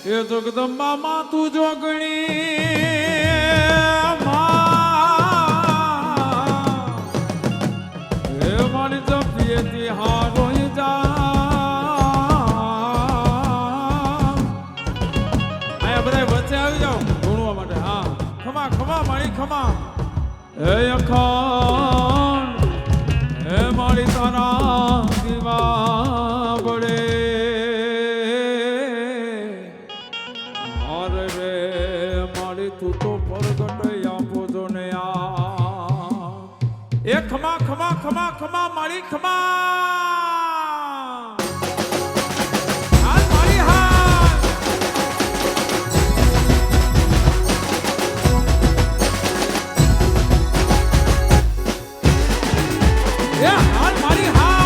એ જગદંબા માં તું જોગણી હે મારી જપીએથી હારો જા આયા બધા વચ્ચે આવી જાઓ ભણવા માટે હા ખમા ખમા મારી ખમા હે અખંડ હે મારી તારા દીવા બળે તું તો પ્રગટ આપો જો ને આ એ ખમા ખમા ખમા ખમા મારી ખમા હાલ મારી હાલ એ હાલ મારી હાલ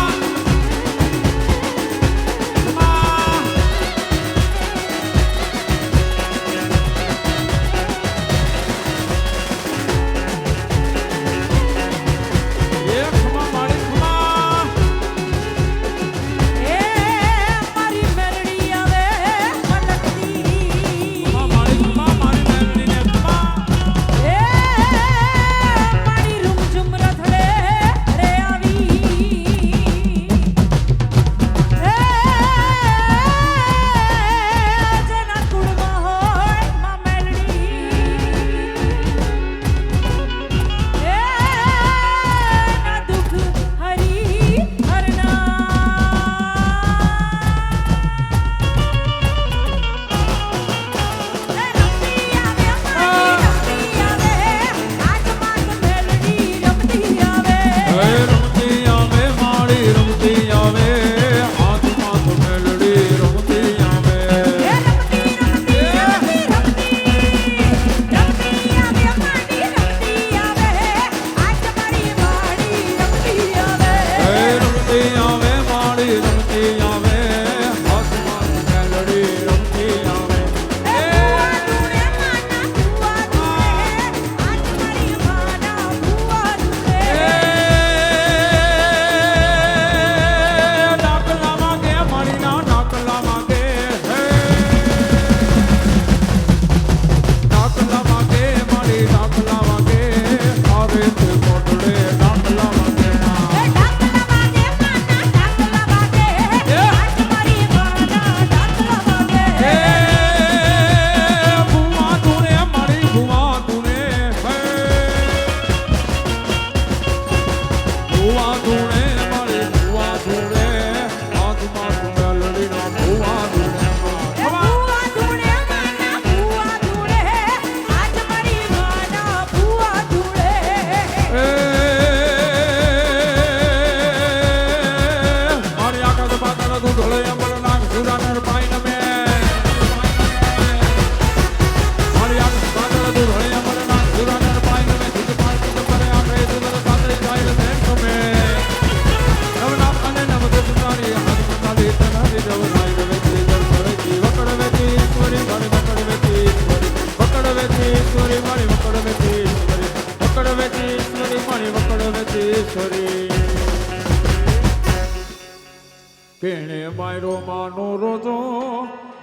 કેણે માયરો માનો રોજો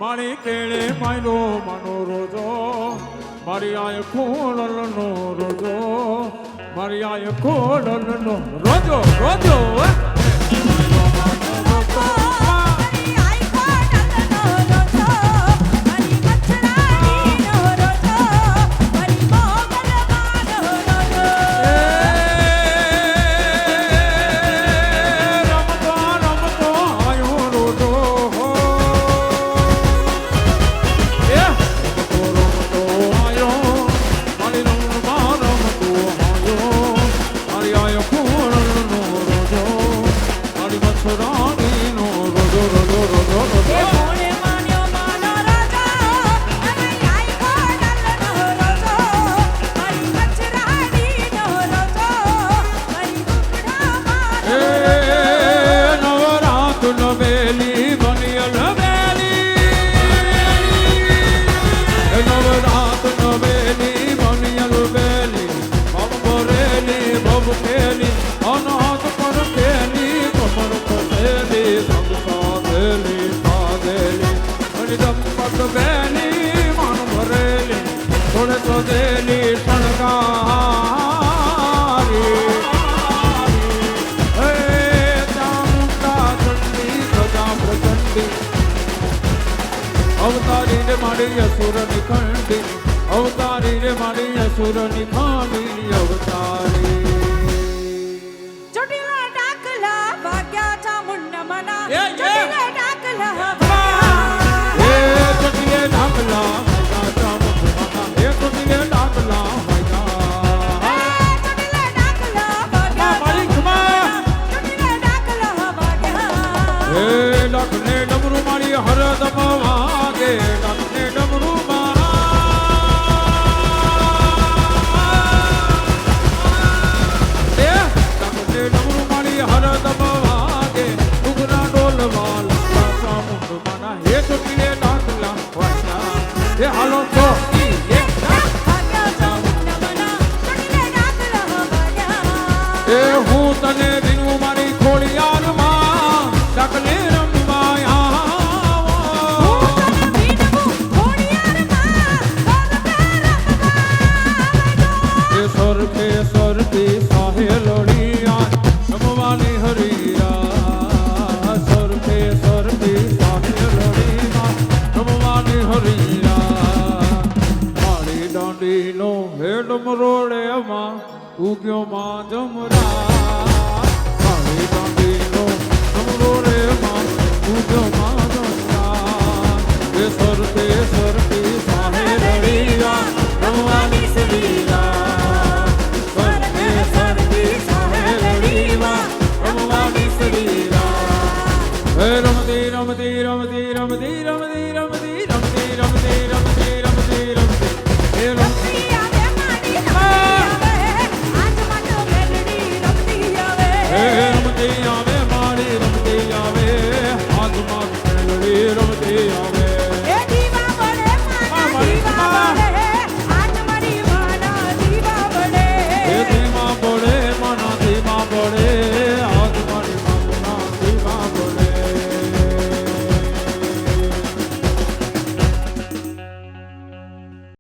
મારી કેણે માયરો માનો રોજો મારી આય ખોડલનો રોજો મારી આય ખોડલનો રોજો રોજો Beni દેલી શણગારી હે ચામુંડા ચંડી ગજા પ્રચંડી અવતારી રે મારી અસુર નિખંડી અવતારી રે મારી અસુર નિખંડી અવતારી ચોટીલા ડાકલા ભાગ્યા ચામુંડા મના એ, એ. ચોટીલા ડાકલા એ ચોટીલે ડાકલા ભાગ્યા ચામુંડા એ ચોટીલે ડાકલા ભાગ્યા ચોટીલા ડાકલા ભાગ્યા મારી ખમા ચોટીલા ડાકલા ભાગ્યા હે ડાકને ડમરૂ મારી હરદમ વાગે ડાકને ડમરૂ હરદમ વાગે ઉગરા ડોલવા લંબા ચામુંડ માના હે ચોટીલે ડાકલા વાગ્યા હે હાલો તો ભાગ્યા ચામુંડા મના ચોટીલા ડાકલા ભાગ્યા એ હું તને વિનવું મારી ખોડિયારમાં ડાકલે રમવા આવો એ સરખે સરખી સાહેલડિયા રમવાની હરિયા સરખે સરખી સાહેલડિયા રમવાની હરિયા મારી દાંડીનો હેડ મરોડેમાં ઉગ્યો માં જમરા મારી દાંડીનો મરોડેમાં ઉગ્યો માં જમરા એ સરખે સરખી સાહેલડિયા રમવાની હરિયા